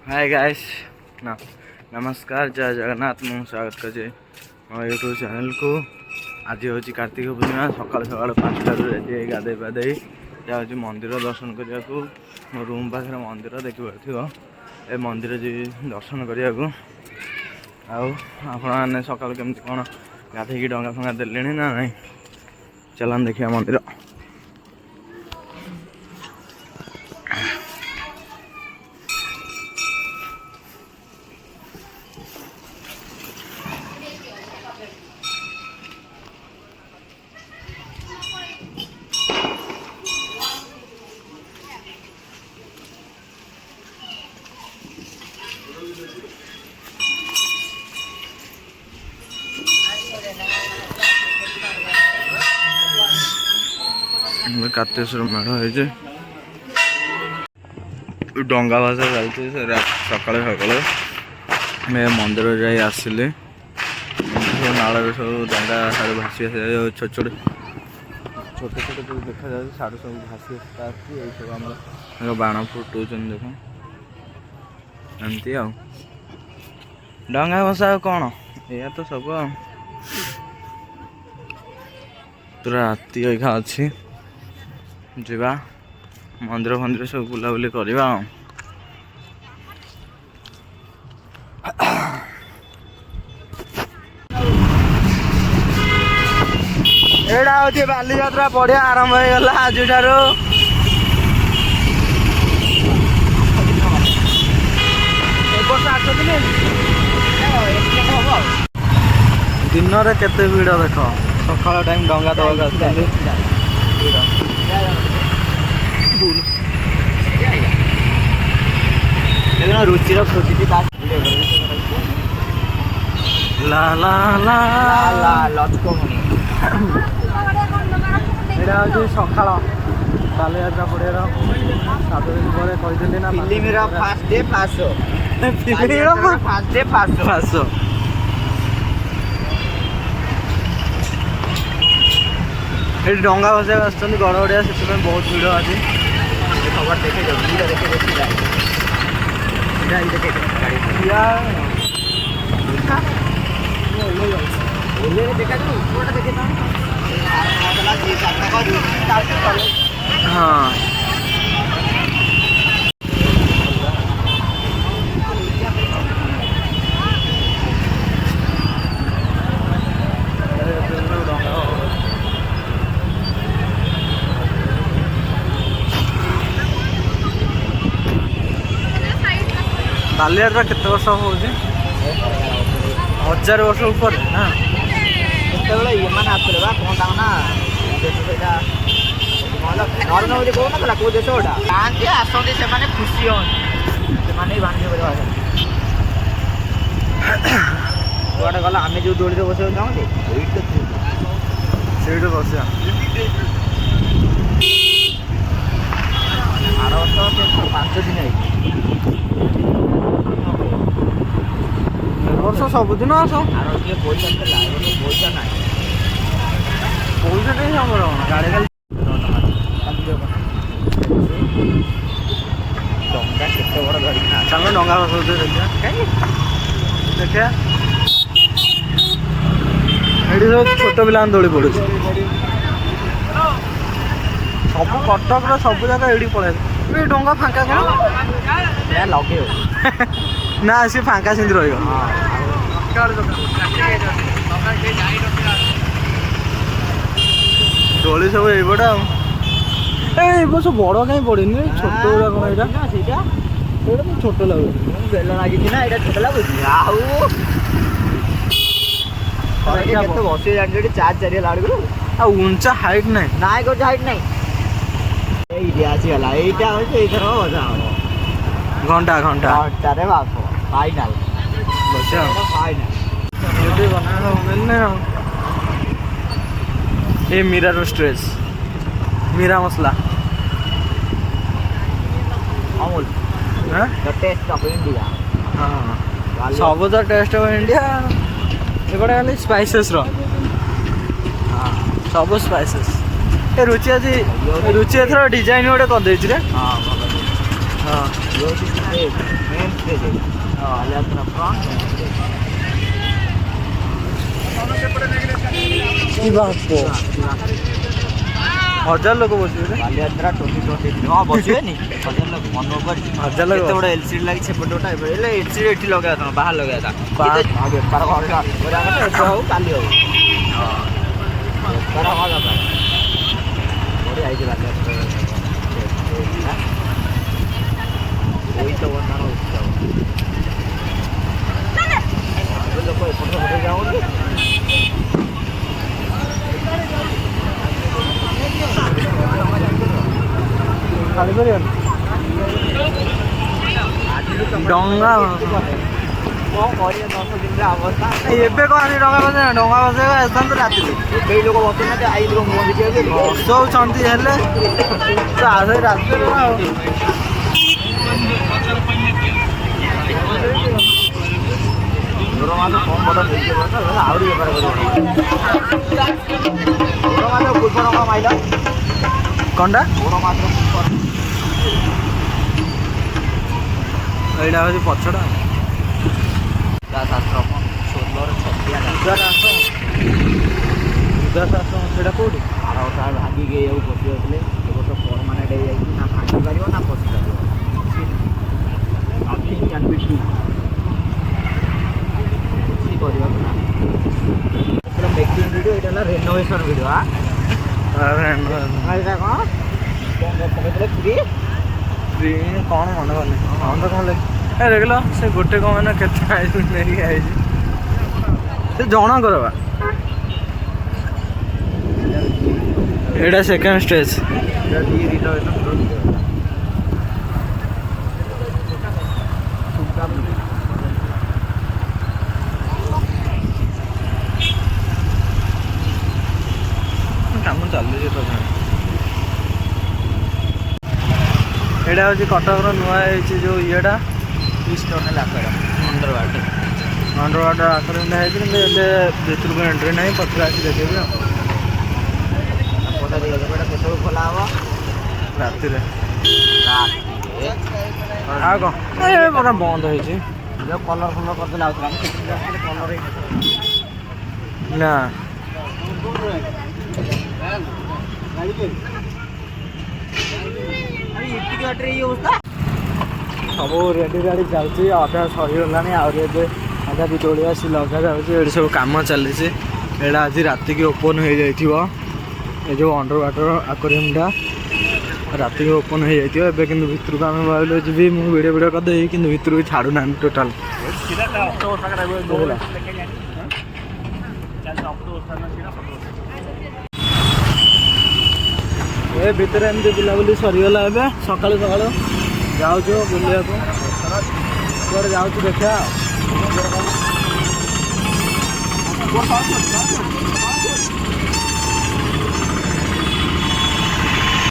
Hi guys ना नमस्कार जय जगन्नाथ मु स्वागत कर मोर यूट्यूब चैनल को। आज हूँ कार्तिक पूर्णिमा सकाल सकाल 5 रेडी गाधे पाधे जाऊँ मंदिर दर्शन करने को। मो रूम पाखे मंदिर देखिए ए मंदिर जी दर्शन करने को। आपने सकाल केमती कौन गाधे डंगा फंगा देले ना नहीं चलान देखिए मंदिर। कार्तेश्वर मेढ़ है डंगा भाषा चलती सकाल सकाल मैं मंदिर जाए आसिले नाल सब डंगा सारे भासी छोट छोट छोटे छोटे जो देखा जाए साढ़े सब भासी सब आम बाण फुटौन देख एमती डंगा भसा कौन या तो सब पूरा राति अखा अच्छी जा मंदिर फंदिर सब बुलाबुली करवा। एड़ा हूँ बाली यात्रा बढ़िया आरंभ हो गला आज दिन में केते भीड़ देख सकाल टाइम डंगा दवा रुचि खोजी ला ला ला ला लचकमुनि यहाँ हूँ सकाल बाली यात्रा पड़िया 7 दिन पर कही ना film fast day fast fast day fast ये डंगा भसा आस गड़गड़िया से बहुत भीड़ आज खबर देखे हाँ बाली यात्रा केते वर्ष हो 1000 वर्ष ऊपर ना ये मैंने आसले कौन ना नरेंद्र मोदी कौन ना कौ देश गोटा गाँव आसती से खुशी होने बांधी कौटे गला आम जो दौड़ी बस चाहते से बस आर वर्ष 5 दिन वर्ष सबुदिन आस पैसा ना पैसा नहीं आम गाड़ी डंगा केते बड़ धरिना चल डंगा भसा देखिए ये सब छोट पिला दोली पड़ू सब कटक सब जगह ये पड़े डंगा फांका कौन लगे ना सी फांका सेमती रही दोली सब यपटे ए बस बड़ कहीं पड़ी छोट गुड़ा कौन ये छोट लगुच बेल लगी ना ये छोट लगुच बस जान 4 लाड़ उंचा हाइट नहीं ना कुछ हाइट नहीं आसीगला यहाँ घंटा घंटा रे बाप फाइनल ये मीरा रोस्ट्रेस मीरा मसला Amul the taste of India हाँ सब तो टेस्ट ऑफ इंडिया ये स्पाइसेस रो हाँ सब स्पाइसेस ए रुचि आज रुचि एथर डिजाइन गोटे कर ହଁ हजार लोक बसवे बालियात्रा 2023 हाँ बसवेनि हजार लोग मन कर हजार लोग बड़ा एलसीडी लगी सेपटे गोटा एलसीडी एठी लगा था बाहर लगा था बेपार घर हो काली हो बेपार हवा दरकार बड़ी आई तो बना लोक एपटे जाओगे डंगा अवस्था ଏବେ କଣ ଆସି ଡଙ୍ଗା ବସେଇ ଡଙ୍ଗା ବସେଇବା ଏଥାନ୍ତ ରାତିରେ लोक बसुना आई लोक मुह देखिए ବସଉଛନ୍ତି ହେଲେ ତ ଆସେ ରାତିରେ ଆଉ कम बड़ आहरी बेपार पूर्व माइल कणटा बड़ मात्र ଏଇଟା ହେଉଛି ପଛଟା शास्त्र 16 ଉଦାସ ସେଇଟା କୋଉଠି आर वर्ष भांगिक पशि जाते वर्ष परमानेंट ना भांगी पार ना पशि पार मेकिंग वीडियो ये रेनोवेशन वीडियो हाँ फ्री କ'ଣ ମନେ କଲେ ହଁ ତ କ'ଣ ଏ ଦେଖିଲ ସେ ଗୋଟେ କ'ଣ ମାନେ କେତେ ଆଇଛି ନେଇକି ଆଇଛି ସେ ଜଣଙ୍କର ବା ଏଇଟା ସେକେଣ୍ଡ ଷ୍ଟେଜ୍ କାମ ଚାଲୁଛି ତ ଏଇଟା ହେଉଛି କଟକର ନୂଆ ହେଇଛି ଯେଉଁ ଇଏଟା ଇଷ୍ଟର୍ଣ୍ଣ ଆକାର ଅଣ୍ଡରୱାଟର ଆକାରରେ ହେଇଛି କିନ୍ତୁ ଏବେ ଭିତରକୁ ଏଣ୍ଟ୍ରି ନାହିଁ ପଛରେ ଆସି ଦେଖେଇବି ଆଉ କେତେବେଳେ ଖୋଲା ହବ ରାତିରେ ଆଉ କ'ଣ ଏ ପୁରା ବନ୍ଦ ହେଇଛି କଲର ଫଲର କରିଦେଲେ ଆଉଥିଲା କଲର ନା ସବୁ ରେଡ଼ି ଗାଡ଼ି ଚାଲିଛି ଅଧା ସରିଗଲାଣି ଆହୁରି ଏବେ ଅଧା ବି ଦୋଳି ଆସି ଲଗା ଯାଉଛି ଏଠି ସବୁ କାମ ଚାଲିଛି ଏଇଟା ଆଜି ରାତିକି ଓପନ୍ ହେଇଯାଇଥିବ ଏ ଯେଉଁ ଅଣ୍ଡର ୱାଟର ଆକ୍ୱାରିୟମଟା ରାତିକି ଓପନ୍ ହେଇଯାଇଥିବ ଏବେ କିନ୍ତୁ ଭିତରକୁ ଆମେ ଭାବିଲୁ ଯିବି ମୁଁ ଭିଡ଼ିଓ କରିଦେବି କିନ୍ତୁ ଭିତରକୁ ଛାଡ଼ୁନାହାନ୍ତି ଟୋଟାଲ୍ ଏ ଭିତରେ ଏମିତି ବୁଲାବୁଲି ସରିଗଲା ଏବେ ସକାଳୁ ସକାଳୁ ଯାଉଛୁ ବୁଲିବାକୁ କୁଆଡ଼େ ଯାଉଛୁ ଦେଖିବା